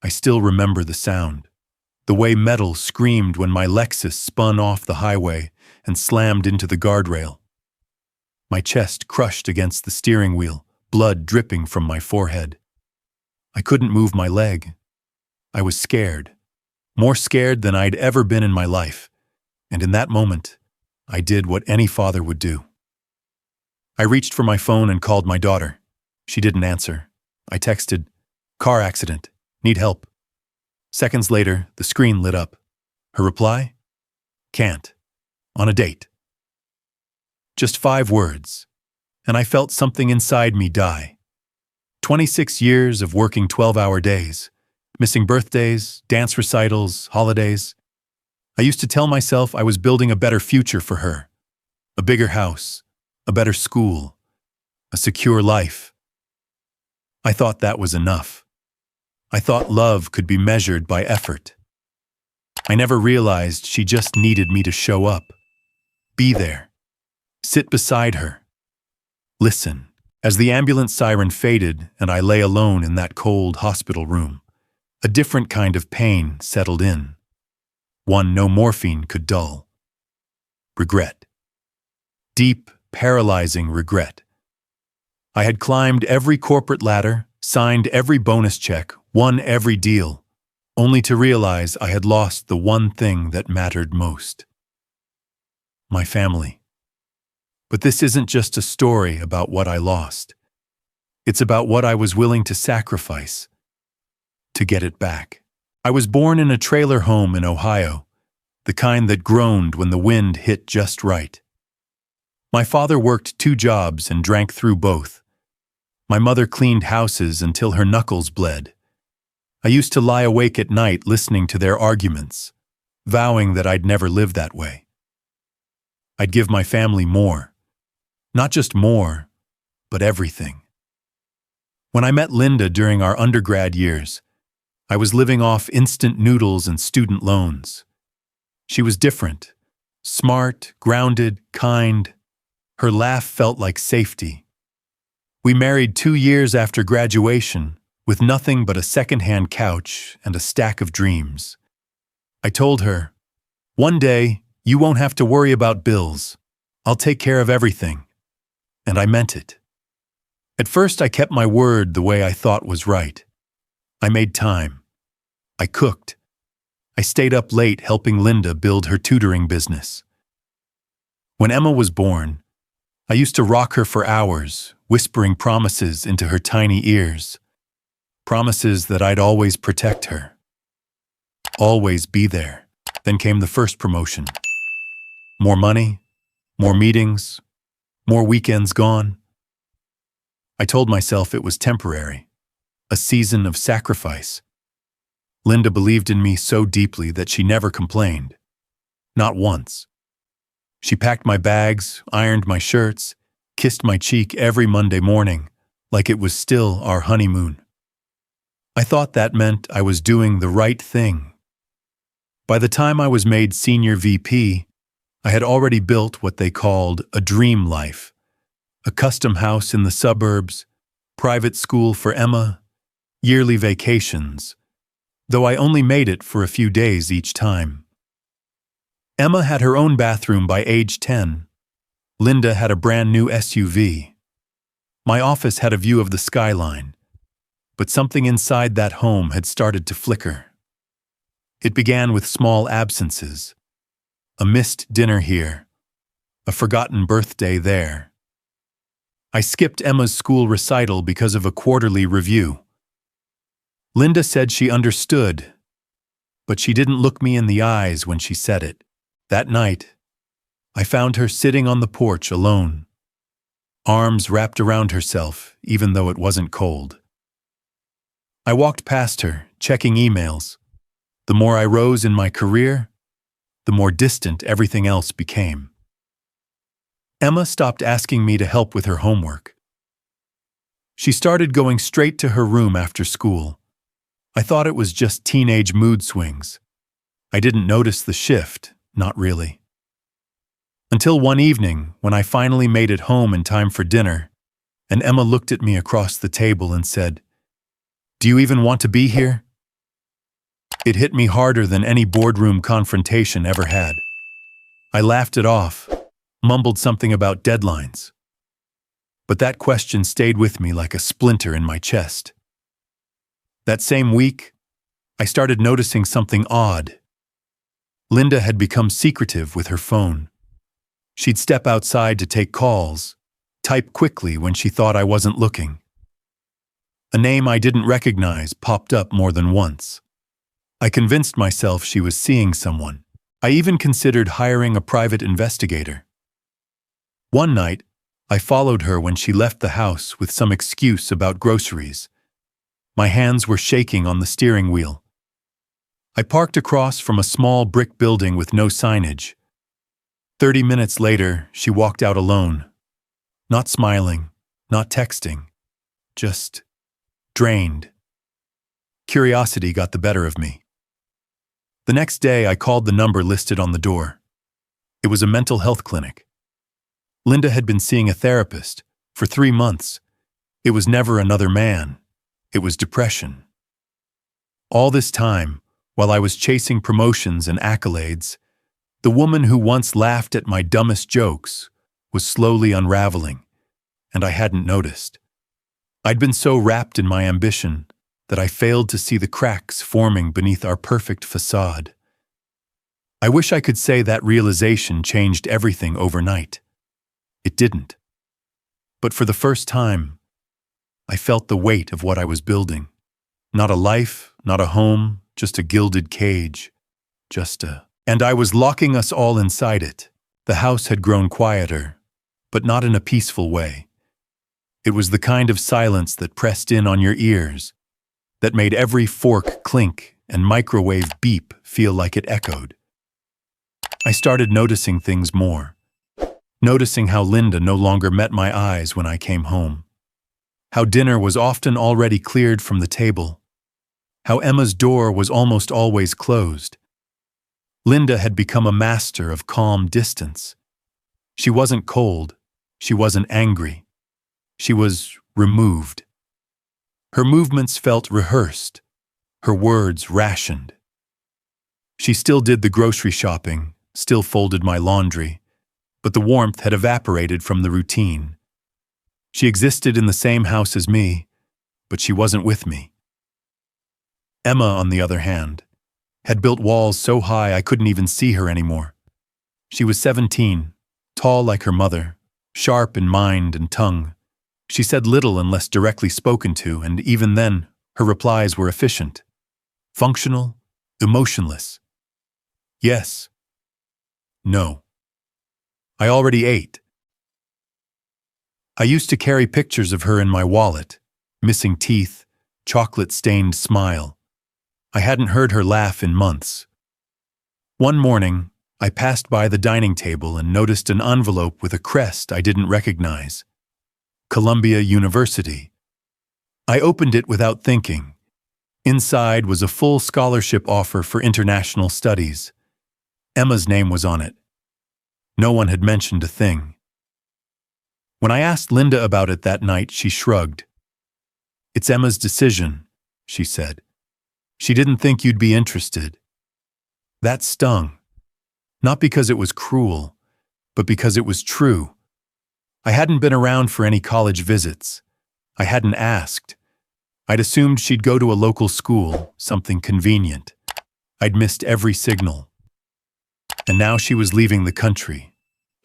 I still remember the sound. The way metal screamed when my Lexus spun off the highway and slammed into the guardrail. My chest crushed against the steering wheel, blood dripping from my forehead. I couldn't move my leg. I was scared, more scared than I'd ever been in my life, and in that moment, I did what any father would do. I reached for my phone and called my daughter. She didn't answer. I texted, "Car accident. Need help." Seconds later, the screen lit up. Her reply? "Can't. On a date." Just 5 words, and I felt something inside me die. 26 years of working 12-hour days, missing birthdays, dance recitals, holidays. I used to tell myself I was building a better future for her. A bigger house, a better school, a secure life. I thought that was enough. I thought love could be measured by effort. I never realized she just needed me to show up, be there, sit beside her, listen. As the ambulance siren faded and I lay alone in that cold hospital room, a different kind of pain settled in, one no morphine could dull. Regret. Deep, paralyzing regret. I had climbed every corporate ladder, signed every bonus check, won every deal, only to realize I had lost the one thing that mattered most. My family. But this isn't just a story about what I lost. It's about what I was willing to sacrifice to get it back. I was born in a trailer home in Ohio, the kind that groaned when the wind hit just right. My father worked 2 jobs and drank through both. My mother cleaned houses until her knuckles bled. I used to lie awake at night listening to their arguments, vowing that I'd never live that way. I'd give my family more. Not just more, but everything. When I met Linda during our undergrad years, I was living off instant noodles and student loans. She was different, smart, grounded, kind. Her laugh felt like safety. We married 2 years after graduation, with nothing but a second-hand couch and a stack of dreams. I told her, "One day, you won't have to worry about bills. I'll take care of everything." And I meant it. At first, I kept my word the way I thought was right. I made time. I cooked. I stayed up late helping Linda build her tutoring business. When Emma was born, I used to rock her for hours, whispering promises into her tiny ears. Promises that I'd always protect her. Always be there. Then came the first promotion. More money, more meetings, more weekends gone. I told myself it was temporary, a season of sacrifice. Linda believed in me so deeply that she never complained. Not once. She packed my bags, ironed my shirts, kissed my cheek every Monday morning, like it was still our honeymoon. I thought that meant I was doing the right thing. By the time I was made senior VP, I had already built what they called a dream life. A custom house in the suburbs, private school for Emma, yearly vacations, though I only made it for a few days each time. Emma had her own bathroom by age 10. Linda had a brand new SUV. My office had a view of the skyline, but something inside that home had started to flicker. It began with small absences. A missed dinner here, a forgotten birthday there. I skipped Emma's school recital because of a quarterly review. Linda said she understood, but she didn't look me in the eyes when she said it. That night, I found her sitting on the porch alone, arms wrapped around herself even though it wasn't cold. I walked past her, checking emails. The more I rose in my career, the more distant everything else became. Emma stopped asking me to help with her homework. She started going straight to her room after school. I thought it was just teenage mood swings. I didn't notice the shift, not really. Until one evening, when I finally made it home in time for dinner, and Emma looked at me across the table and said, "Do you even want to be here?" It hit me harder than any boardroom confrontation ever had. I laughed it off, mumbled something about deadlines. But that question stayed with me like a splinter in my chest. That same week, I started noticing something odd. Linda had become secretive with her phone. She'd step outside to take calls, type quickly when she thought I wasn't looking. A name I didn't recognize popped up more than once. I convinced myself she was seeing someone. I even considered hiring a private investigator. One night, I followed her when she left the house with some excuse about groceries. My hands were shaking on the steering wheel. I parked across from a small brick building with no signage. 30 minutes later, she walked out alone. Not smiling, not texting, just drained. Curiosity got the better of me. The next day, I called the number listed on the door. It was a mental health clinic. Linda had been seeing a therapist for 3 months. It was never another man. It was depression. All this time, while I was chasing promotions and accolades, the woman who once laughed at my dumbest jokes was slowly unraveling, and I hadn't noticed. I'd been so wrapped in my ambition that I failed to see the cracks forming beneath our perfect facade. I wish I could say that realization changed everything overnight. It didn't. But for the first time, I felt the weight of what I was building. Not a life, not a home, just a gilded cage. And I was locking us all inside it. The house had grown quieter, but not in a peaceful way. It was the kind of silence that pressed in on your ears, that made every fork clink and microwave beep feel like it echoed. I started noticing things more. Noticing how Linda no longer met my eyes when I came home. How dinner was often already cleared from the table. How Emma's door was almost always closed. Linda had become a master of calm distance. She wasn't cold. She wasn't angry. She was removed. Her movements felt rehearsed. Her words rationed. She still did the grocery shopping, still folded my laundry, but the warmth had evaporated from the routine. She existed in the same house as me, but she wasn't with me. Emma, on the other hand, had built walls so high I couldn't even see her anymore. She was 17, tall like her mother, sharp in mind and tongue. She said little unless directly spoken to, and even then, her replies were efficient. Functional, emotionless. Yes. No. I already ate. I used to carry pictures of her in my wallet, missing teeth, chocolate-stained smile. I hadn't heard her laugh in months. One morning, I passed by the dining table and noticed an envelope with a crest I didn't recognize. Columbia University. I opened it without thinking. Inside was a full scholarship offer for international studies. Emma's name was on it. No one had mentioned a thing. When I asked Linda about it that night, she shrugged. "It's Emma's decision," she said. "She didn't think you'd be interested." That stung. Not because it was cruel, but because it was true. I hadn't been around for any college visits. I hadn't asked. I'd assumed she'd go to a local school, something convenient. I'd missed every signal. And now she was leaving the country,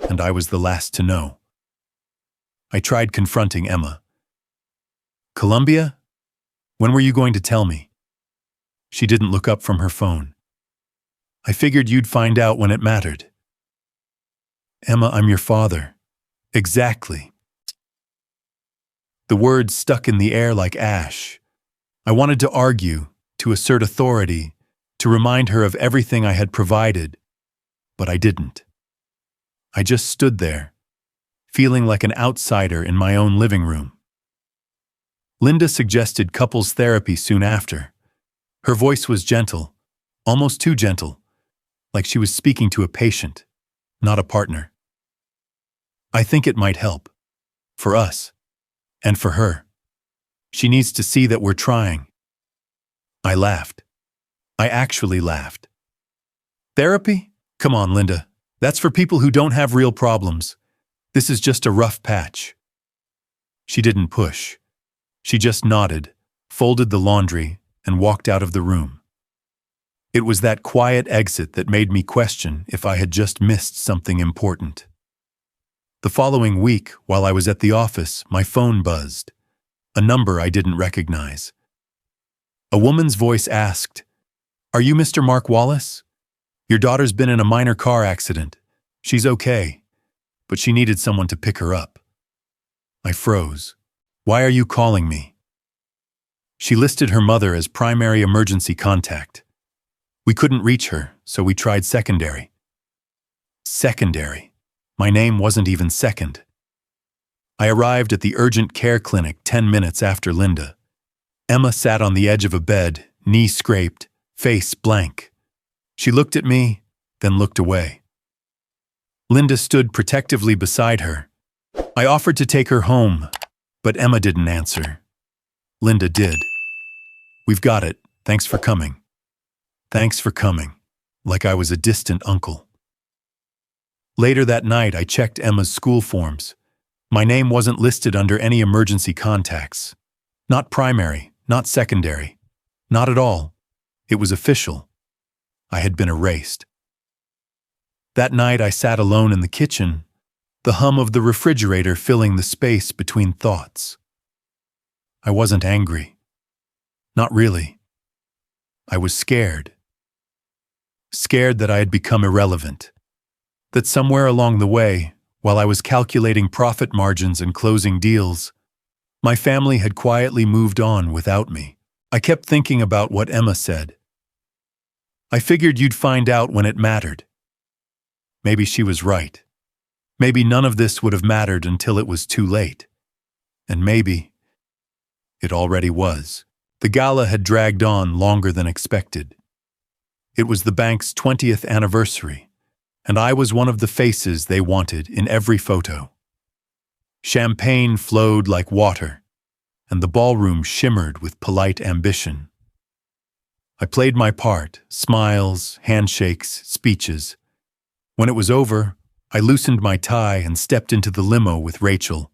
and I was the last to know. I tried confronting Emma. "Columbia? When were you going to tell me?" She didn't look up from her phone. "I figured you'd find out when it mattered." "Emma, I'm your father." "Exactly." The words stuck in the air like ash. I wanted to argue, to assert authority, to remind her of everything I had provided, but I didn't. I just stood there, feeling like an outsider in my own living room. Linda suggested couples therapy soon after. Her voice was gentle, almost too gentle, like she was speaking to a patient, not a partner. "I think it might help. For us. And for her. She needs to see that we're trying." I laughed. I actually laughed. Therapy? Come on, Linda. That's for people who don't have real problems. This is just a rough patch. She didn't push. She just nodded, folded the laundry, and walked out of the room. It was that quiet exit that made me question if I had just missed something important. The following week, while I was at the office, my phone buzzed. A number I didn't recognize. A woman's voice asked, "Are you Mr. Mark Wallace? Your daughter's been in a minor car accident. She's okay, but she needed someone to pick her up." I froze. "Why are you calling me?" She listed her mother as primary emergency contact. We couldn't reach her, so we tried secondary. Secondary. My name wasn't even second. I arrived at the urgent care clinic 10 minutes after Linda. Emma sat on the edge of a bed, knee scraped, face blank. She looked at me, then looked away. Linda stood protectively beside her. I offered to take her home, but Emma didn't answer. Linda did. "We've got it. Thanks for coming." Thanks for coming, like I was a distant uncle. Later that night, I checked Emma's school forms. My name wasn't listed under any emergency contacts. Not primary, not secondary. Not at all. It was official. I had been erased. That night, I sat alone in the kitchen, the hum of the refrigerator filling the space between thoughts. I wasn't angry. Not really. I was scared. Scared that I had become irrelevant. That somewhere along the way, while I was calculating profit margins and closing deals, my family had quietly moved on without me. I kept thinking about what Emma said. "I figured you'd find out when it mattered." Maybe she was right. Maybe none of this would have mattered until it was too late. And maybe it already was. The gala had dragged on longer than expected. It was the bank's 20th anniversary, and I was one of the faces they wanted in every photo. Champagne flowed like water, and the ballroom shimmered with polite ambition. I played my part, smiles, handshakes, speeches. When it was over, I loosened my tie and stepped into the limo with Rachel,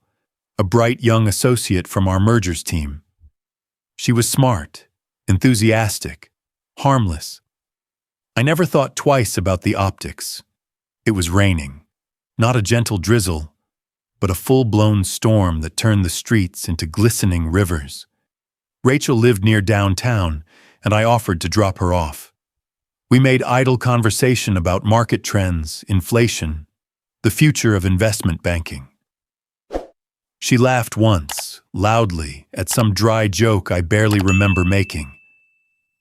a bright young associate from our mergers team. She was smart, enthusiastic, harmless. I never thought twice about the optics. It was raining, not a gentle drizzle, but a full-blown storm that turned the streets into glistening rivers. Rachel lived near downtown, and I offered to drop her off. We made idle conversation about market trends, inflation, the future of investment banking. She laughed once, loudly, at some dry joke I barely remember making.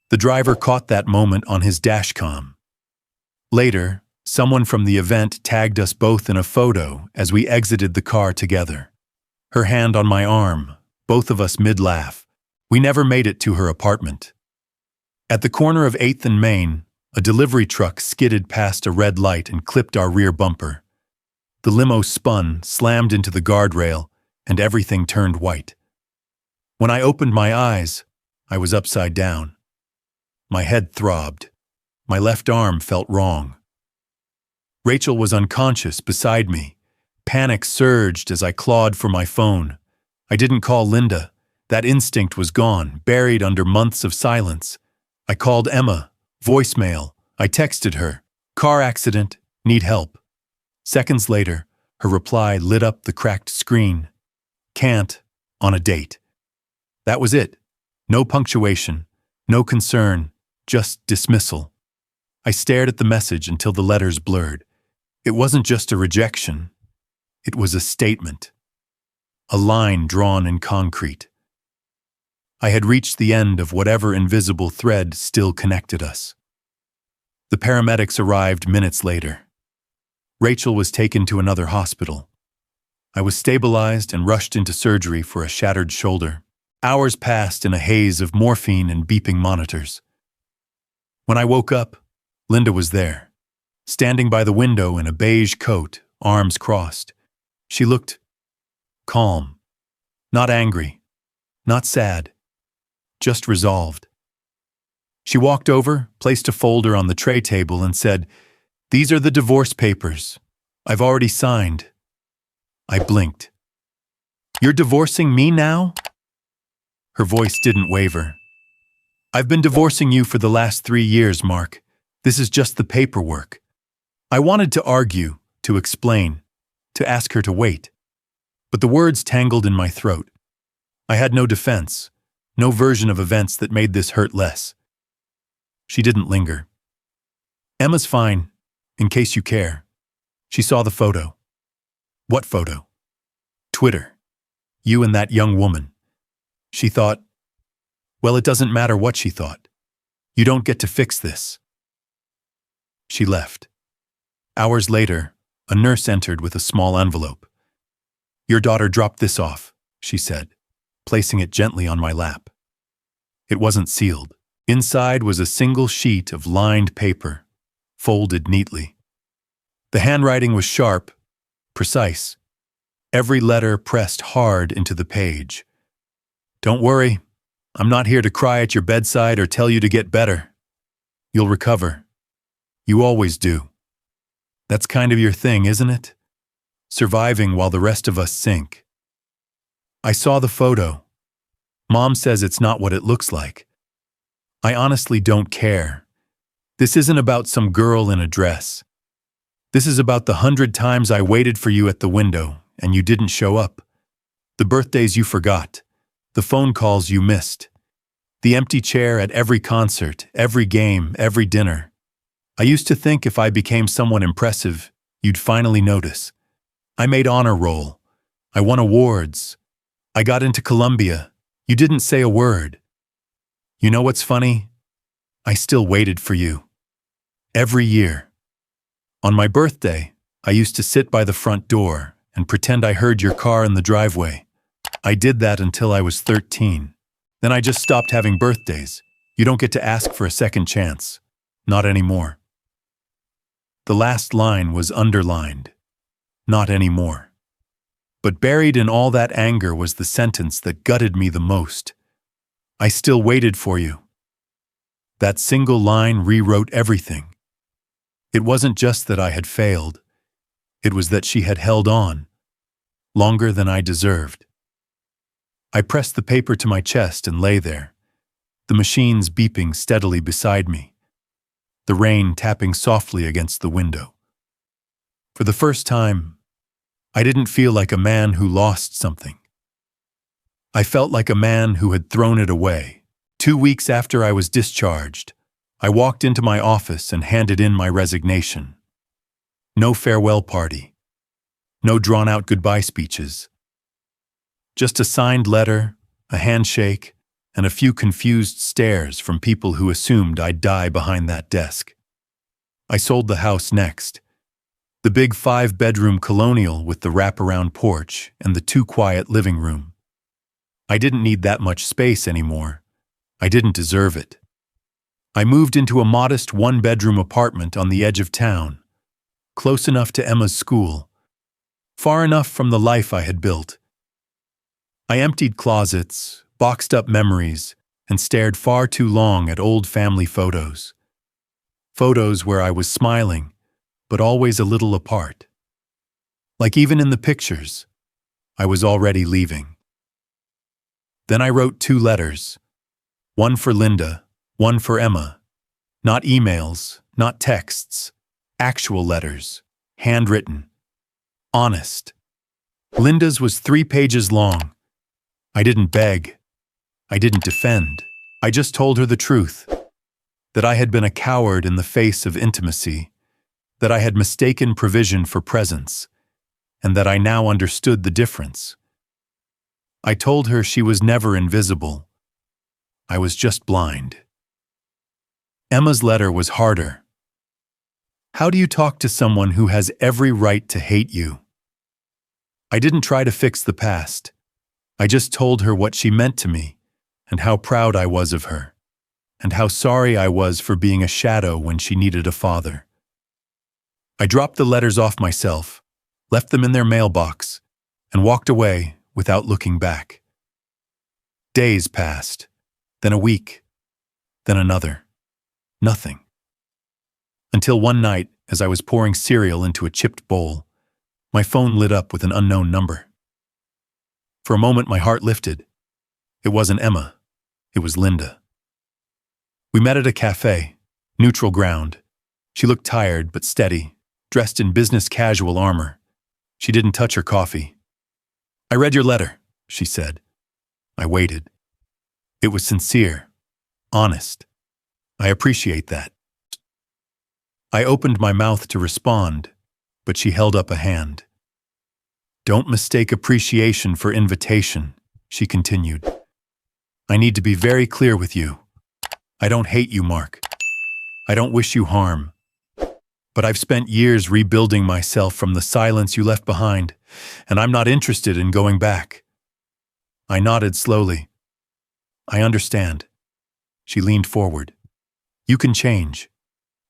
The driver caught that moment on his dashcam. Later, someone from the event tagged us both in a photo as we exited the car together. Her hand on my arm, both of us mid-laugh. We never made it to her apartment. At the corner of 8th and Main, a delivery truck skidded past a red light and clipped our rear bumper. The limo spun, slammed into the guardrail, and everything turned white. When I opened my eyes, I was upside down. My head throbbed. My left arm felt wrong. Rachel was unconscious beside me. Panic surged as I clawed for my phone. I didn't call Linda. That instinct was gone, buried under months of silence. I called Emma. Voicemail. I texted her. "Car accident. Need help." Seconds later, her reply lit up the cracked screen. "Can't. On a date." That was it. No punctuation. No concern. Just dismissal. I stared at the message until the letters blurred. It wasn't just a rejection. It was a statement. A line drawn in concrete. I had reached the end of whatever invisible thread still connected us. The paramedics arrived minutes later. Rachel was taken to another hospital. I was stabilized and rushed into surgery for a shattered shoulder. Hours passed in a haze of morphine and beeping monitors. When I woke up, Linda was there, standing by the window in a beige coat, arms crossed. She looked calm, not angry, not sad, just resolved. She walked over, placed a folder on the tray table, and said, "These are the divorce papers. I've already signed." I blinked. "You're divorcing me now?" Her voice didn't waver. "I've been divorcing you for the last 3 years, Mark. This is just the paperwork." I wanted to argue, to explain, to ask her to wait. But the words tangled in my throat. I had no defense, no version of events that made this hurt less. She didn't linger. "Emma's fine, in case you care." She saw the photo. "What photo?" "Twitter. You and that young woman." She thought, well, it doesn't matter what she thought. You don't get to fix this. She left. Hours later, a nurse entered with a small envelope. "Your daughter dropped this off," she said, placing it gently on my lap. It wasn't sealed. Inside was a single sheet of lined paper, folded neatly. The handwriting was sharp, precise. Every letter pressed hard into the page. "Don't worry, I'm not here to cry at your bedside or tell you to get better. You'll recover. You always do. That's kind of your thing, isn't it? Surviving while the rest of us sink." I saw the photo. Mom says it's not what it looks like. I honestly don't care. This isn't about some girl in a dress. This is about the 100 times I waited for you at the window and you didn't show up. The birthdays you forgot. The phone calls you missed. The empty chair at every concert, every game, every dinner. I used to think if I became someone impressive, you'd finally notice. I made honor roll. I won awards. I got into Columbia. You didn't say a word. You know what's funny? I still waited for you. Every year. On my birthday, I used to sit by the front door and pretend I heard your car in the driveway. I did that until I was 13. Then I just stopped having birthdays. You don't get to ask for a second chance. Not anymore. The last line was underlined. Not anymore. But buried in all that anger was the sentence that gutted me the most. I still waited for you. That single line rewrote everything. It wasn't just that I had failed. It was that she had held on, longer than I deserved. I pressed the paper to my chest and lay there, the machines beeping steadily beside me, the rain tapping softly against the window. For the first time, I didn't feel like a man who lost something. I felt like a man who had thrown it away. 2 weeks after I was discharged, I walked into my office and handed in my resignation. No farewell party. No drawn-out goodbye speeches. Just a signed letter, a handshake, and a few confused stares from people who assumed I'd die behind that desk. I sold the house next. The big 5-bedroom colonial with the wraparound porch and the too quiet living room. I didn't need that much space anymore. I didn't deserve it. I moved into a modest 1-bedroom apartment on the edge of town, close enough to Emma's school, far enough from the life I had built. I emptied closets, boxed up memories, and stared far too long at old family photos. Photos where I was smiling, but always a little apart. Like even in the pictures, I was already leaving. Then I wrote 2 letters, one for Linda, one for Emma. Not emails, not texts, actual letters, handwritten, honest. Linda's was 3 pages long. I didn't beg. I didn't defend. I just told her the truth, that I had been a coward in the face of intimacy, that I had mistaken provision for presence, and that I now understood the difference. I told her she was never invisible. I was just blind. Emma's letter was harder. How do you talk to someone who has every right to hate you? I didn't try to fix the past. I just told her what she meant to me, and how proud I was of her, and how sorry I was for being a shadow when she needed a father. I dropped the letters off myself, left them in their mailbox, and walked away without looking back. Days passed, then a week, then another. Nothing. Until one night, as I was pouring cereal into a chipped bowl, my phone lit up with an unknown number. For a moment, my heart lifted. It wasn't Emma. It was Linda. We met at a cafe, neutral ground. She looked tired but steady, dressed in business casual armor. She didn't touch her coffee. "I read your letter," she said. I waited. It was sincere, honest. I appreciate that. I opened my mouth to respond, but she held up a hand. "Don't mistake appreciation for invitation," she continued. "I need to be very clear with you. I don't hate you, Mark. I don't wish you harm. But I've spent years rebuilding myself from the silence you left behind, and I'm not interested in going back." I nodded slowly. "I understand." She leaned forward. "You can change.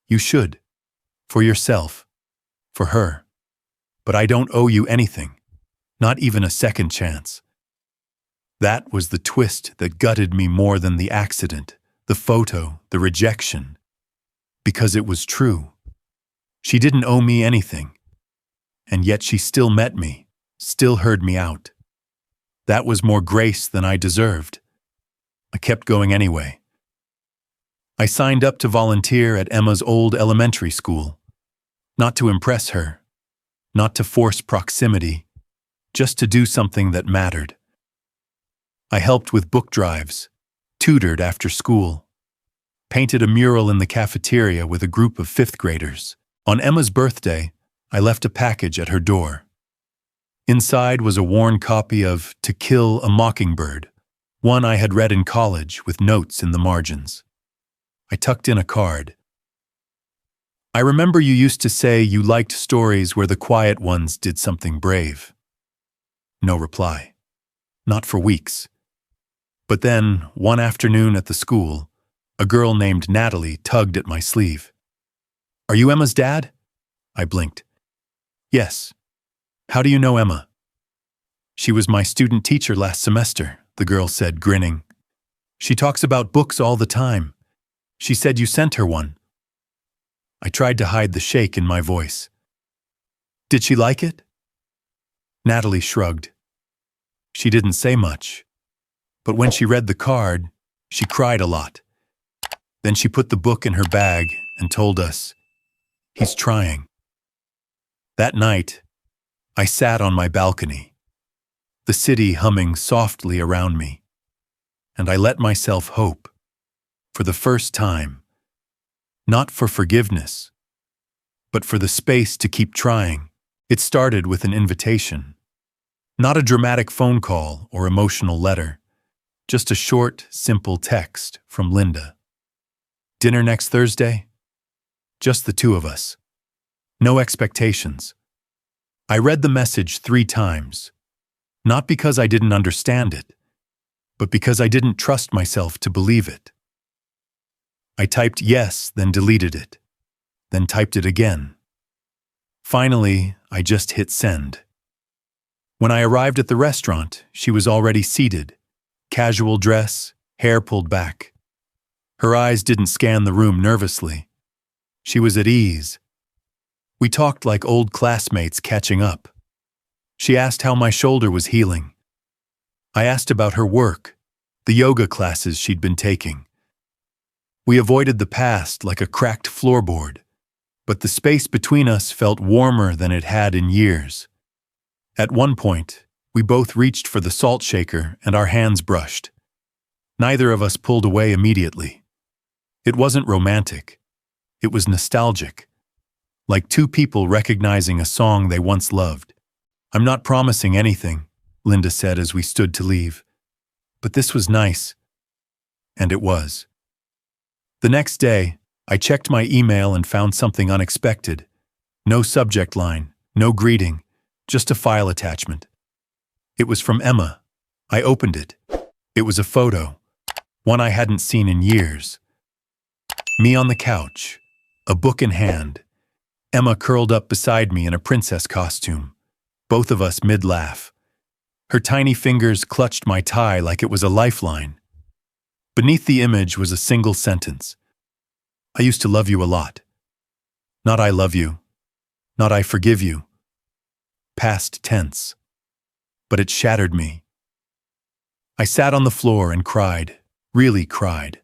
You should. For yourself. For her. But I don't owe you anything. Not even a second chance." That was the twist that gutted me more than the accident, the photo, the rejection. Because it was true. She didn't owe me anything. And yet she still met me, still heard me out. That was more grace than I deserved. I kept going anyway. I signed up to volunteer at Emma's old elementary school. Not to impress her, not to force proximity, just to do something that mattered. I helped with book drives, tutored after school, painted a mural in the cafeteria with a group of fifth graders. On Emma's birthday, I left a package at her door. Inside was a worn copy of To Kill a Mockingbird, one I had read in college with notes in the margins. I tucked in a card. "I remember you used to say you liked stories where the quiet ones did something brave." No reply. Not for weeks. But then, one afternoon at the school, a girl named Natalie tugged at my sleeve. "Are you Emma's dad?" I blinked. "Yes. How do you know Emma?" "She was my student teacher last semester," the girl said, grinning. "She talks about books all the time. She said you sent her one." I tried to hide the shake in my voice. "Did she like it?" Natalie shrugged. She didn't say much. But when she read the card, she cried a lot. Then she put the book in her bag and told us, "He's trying." That night, I sat on my balcony, the city humming softly around me, and I let myself hope, for the first time, not for forgiveness, but for the space to keep trying. It started with an invitation, not a dramatic phone call or emotional letter, just a short, simple text from Linda. "Dinner next Thursday?" Just the two of us. No expectations. I read the message 3 times, not because I didn't understand it, but because I didn't trust myself to believe it. I typed yes, then deleted it, then typed it again. Finally, I just hit send. When I arrived at the restaurant, she was already seated, casual dress, hair pulled back. Her eyes didn't scan the room nervously. She was at ease. We talked like old classmates catching up. She asked how my shoulder was healing. I asked about her work, the yoga classes she'd been taking. We avoided the past like a cracked floorboard, but the space between us felt warmer than it had in years. At one point, we both reached for the salt shaker and our hands brushed. Neither of us pulled away immediately. It wasn't romantic. It was nostalgic. Like two people recognizing a song they once loved. "I'm not promising anything," Linda said as we stood to leave. But this was nice. And it was. The next day, I checked my email and found something unexpected. No subject line, no greeting, just a file attachment. It was from Emma. I opened it. It was a photo, one I hadn't seen in years. Me on the couch, a book in hand. Emma curled up beside me in a princess costume, both of us mid-laugh. Her tiny fingers clutched my tie like it was a lifeline. Beneath the image was a single sentence. I used to love you a lot. Not I love you. Not I forgive you. Past tense. But it shattered me. I sat on the floor and cried, really cried.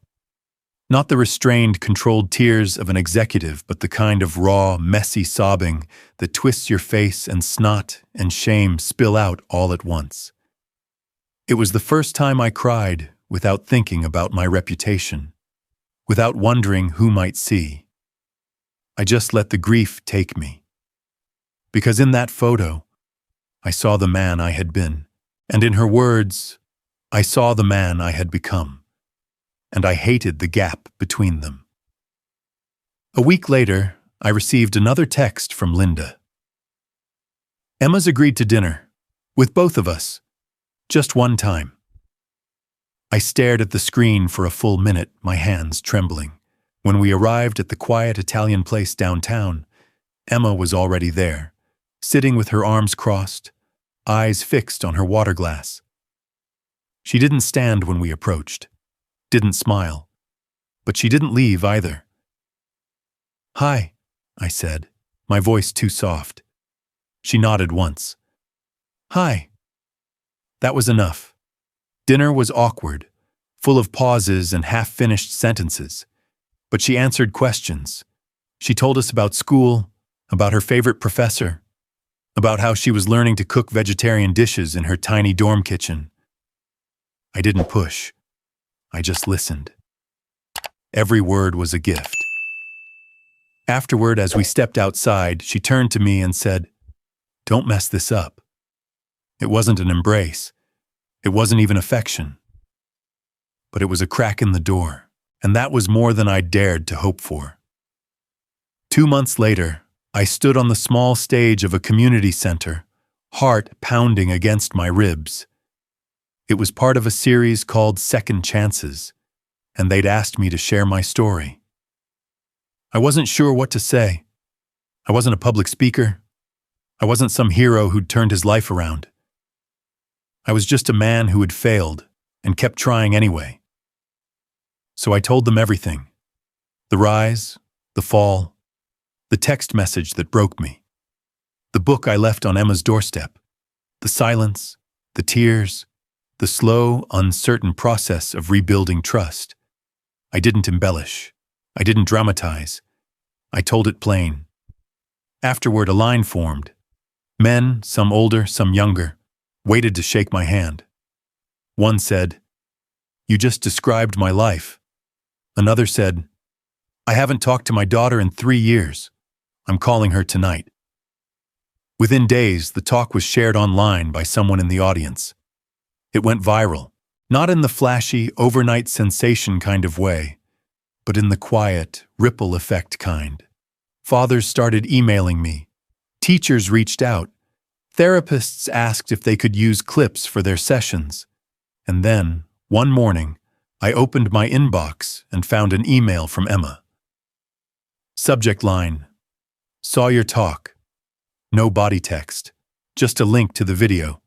Not the restrained, controlled tears of an executive, but the kind of raw, messy sobbing that twists your face and snot and shame spill out all at once. It was the first time I cried without thinking about my reputation, without wondering who might see. I just let the grief take me. Because in that photo, I saw the man I had been, and in her words, I saw the man I had become, and I hated the gap between them. A week later, I received another text from Linda. Emma's agreed to dinner, with both of us, just one time. I stared at the screen for a full minute, my hands trembling. When we arrived at the quiet Italian place downtown, Emma was already there, sitting with her arms crossed, eyes fixed on her water glass. She didn't stand when we approached, didn't smile, but she didn't leave either. "Hi," I said, my voice too soft. She nodded once. "Hi." That was enough. Dinner was awkward, full of pauses and half-finished sentences, but she answered questions. She told us about school, about her favorite professor, about how she was learning to cook vegetarian dishes in her tiny dorm kitchen. I didn't push. I just listened. Every word was a gift. Afterward, as we stepped outside, she turned to me and said, "Don't mess this up." It wasn't an embrace. It wasn't even affection. But it was a crack in the door, and that was more than I dared to hope for. 2 months later, I stood on the small stage of a community center, heart pounding against my ribs. It was part of a series called Second Chances, and they'd asked me to share my story. I wasn't sure what to say. I wasn't a public speaker. I wasn't some hero who'd turned his life around. I was just a man who had failed and kept trying anyway. So I told them everything. The rise, the fall, the text message that broke me, the book I left on Emma's doorstep, the silence, the tears, the slow, uncertain process of rebuilding trust. I didn't embellish. I didn't dramatize. I told it plain. Afterward, a line formed. Men, some older, some younger, waited to shake my hand. One said, "You just described my life." Another said, "I haven't talked to my daughter in 3 years. I'm calling her tonight." Within days, the talk was shared online by someone in the audience. It went viral, not in the flashy, overnight sensation kind of way, but in the quiet, ripple effect kind. Fathers started emailing me. Teachers reached out. Therapists asked if they could use clips for their sessions. And then, one morning, I opened my inbox and found an email from Emma. Subject line: "Saw your talk." No body text, just a link to the video.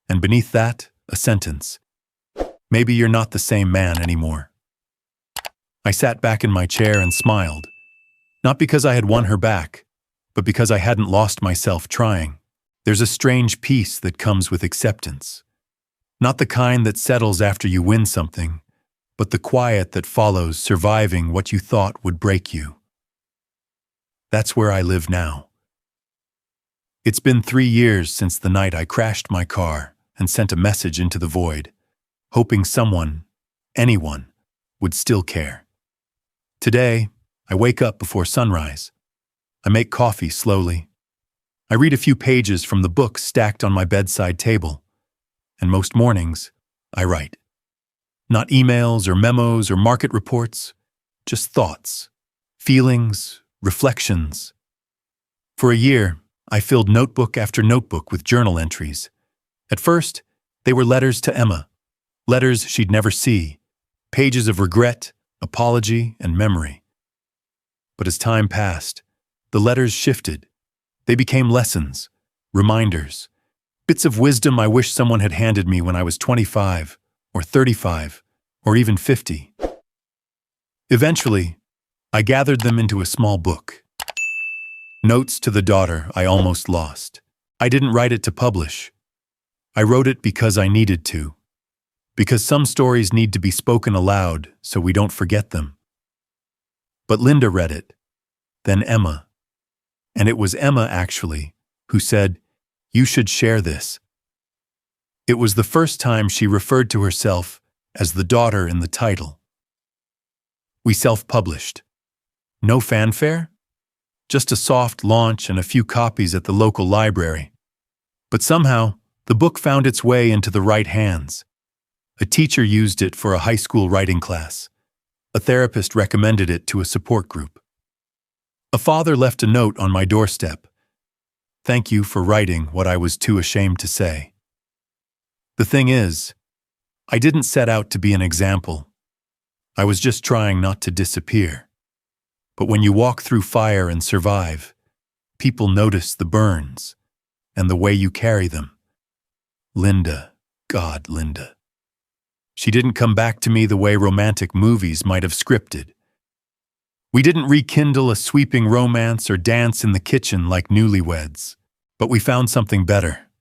And beneath that, a sentence: "Maybe you're not the same man anymore." I sat back in my chair and smiled, not because I had won her back, but because I hadn't lost myself trying. There's a strange peace that comes with acceptance. Not the kind that settles after you win something, but the quiet that follows surviving what you thought would break you. That's where I live now. It's been 3 years since the night I crashed my car and sent a message into the void, hoping someone, anyone, would still care. Today, I wake up before sunrise. I make coffee slowly. I read a few pages from the book stacked on my bedside table. And most mornings, I write. Not emails or memos or market reports, just thoughts, feelings, reflections. For a year, I filled notebook after notebook with journal entries. At first, they were letters to Emma, letters she'd never see, pages of regret, apology, and memory. But as time passed, the letters shifted. They became lessons, reminders, bits of wisdom I wish someone had handed me when I was 25, or 35, or even 50. Eventually, I gathered them into a small book. Notes to the daughter I almost lost. I didn't write it to publish. I wrote it because I needed to. Because some stories need to be spoken aloud so we don't forget them. But Linda read it, then Emma. And it was Emma, actually, who said, "You should share this." It was the first time she referred to herself as the daughter in the title. We self-published. No fanfare? Just a soft launch and a few copies at the local library. But somehow, the book found its way into the right hands. A teacher used it for a high school writing class. A therapist recommended it to a support group. A father left a note on my doorstep. "Thank you for writing what I was too ashamed to say." The thing is, I didn't set out to be an example. I was just trying not to disappear. But when you walk through fire and survive, people notice the burns and the way you carry them. Linda, God, Linda. She didn't come back to me the way romantic movies might have scripted. We didn't rekindle a sweeping romance or dance in the kitchen like newlyweds, but we found something better.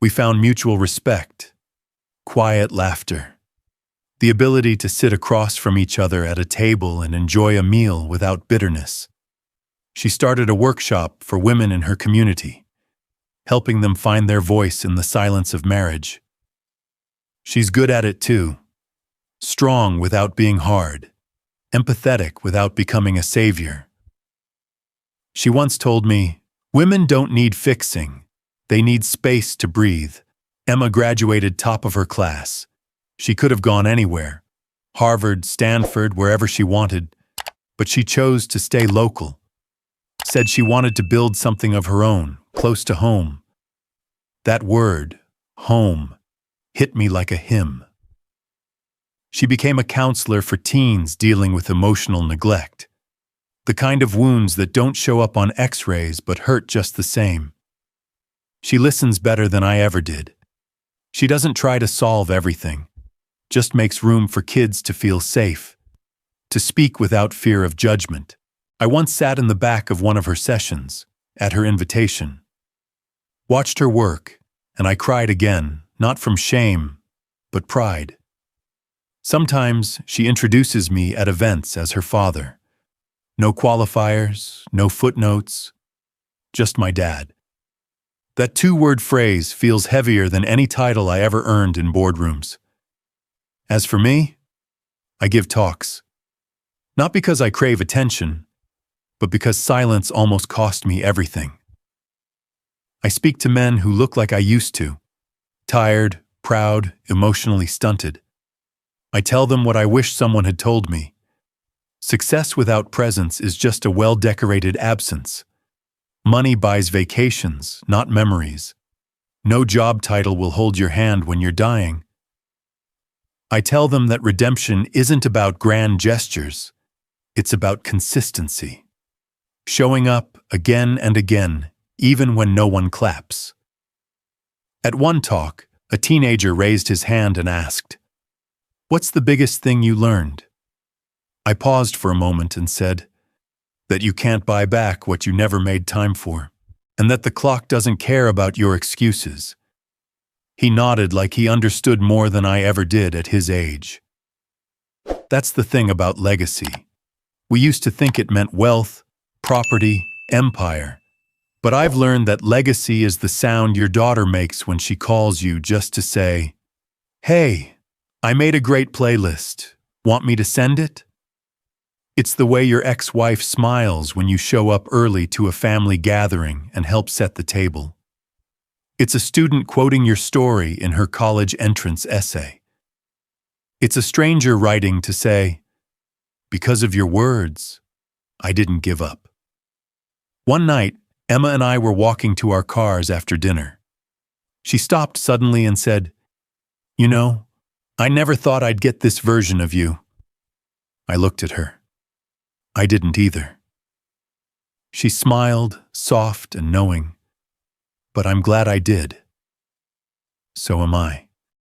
We found mutual respect, quiet laughter, the ability to sit across from each other at a table and enjoy a meal without bitterness. She started a workshop for women in her community, helping them find their voice in the silence of marriage. She's good at it too, strong without being hard, empathetic without becoming a savior. She once told me, "Women don't need fixing, they need space to breathe." Emma graduated top of her class. She could have gone anywhere, Harvard, Stanford, wherever she wanted, but she chose to stay local. Said she wanted to build something of her own, close to home. That word, home, hit me like a hymn. She became a counselor for teens dealing with emotional neglect, the kind of wounds that don't show up on X-rays but hurt just the same. She listens better than I ever did. She doesn't try to solve everything, just makes room for kids to feel safe, to speak without fear of judgment. I once sat in the back of one of her sessions, at her invitation. Watched her work, and I cried again, not from shame, but pride. Sometimes she introduces me at events as her father. No qualifiers, no footnotes, just my dad. That two-word phrase feels heavier than any title I ever earned in boardrooms. As for me, I give talks. Not because I crave attention, but because silence almost cost me everything. I speak to men who look like I used to, tired, proud, emotionally stunted. I tell them what I wish someone had told me. Success without presence is just a well-decorated absence. Money buys vacations, not memories. No job title will hold your hand when you're dying. I tell them that redemption isn't about grand gestures. It's about consistency. Showing up again and again, even when no one claps. At one talk, a teenager raised his hand and asked, "What's the biggest thing you learned?" I paused for a moment and said, "That you can't buy back what you never made time for, and that the clock doesn't care about your excuses." He nodded like he understood more than I ever did at his age. That's the thing about legacy. We used to think it meant wealth, property, empire. But I've learned that legacy is the sound your daughter makes when she calls you just to say, "Hey, I made a great playlist. Want me to send it?" It's the way your ex-wife smiles when you show up early to a family gathering and help set the table. It's a student quoting your story in her college entrance essay. It's a stranger writing to say, "Because of your words, I didn't give up." One night, Emma and I were walking to our cars after dinner. She stopped suddenly and said, "You know, I never thought I'd get this version of you." I looked at her. I didn't either. She smiled, soft and knowing, but I'm glad I did. So am I.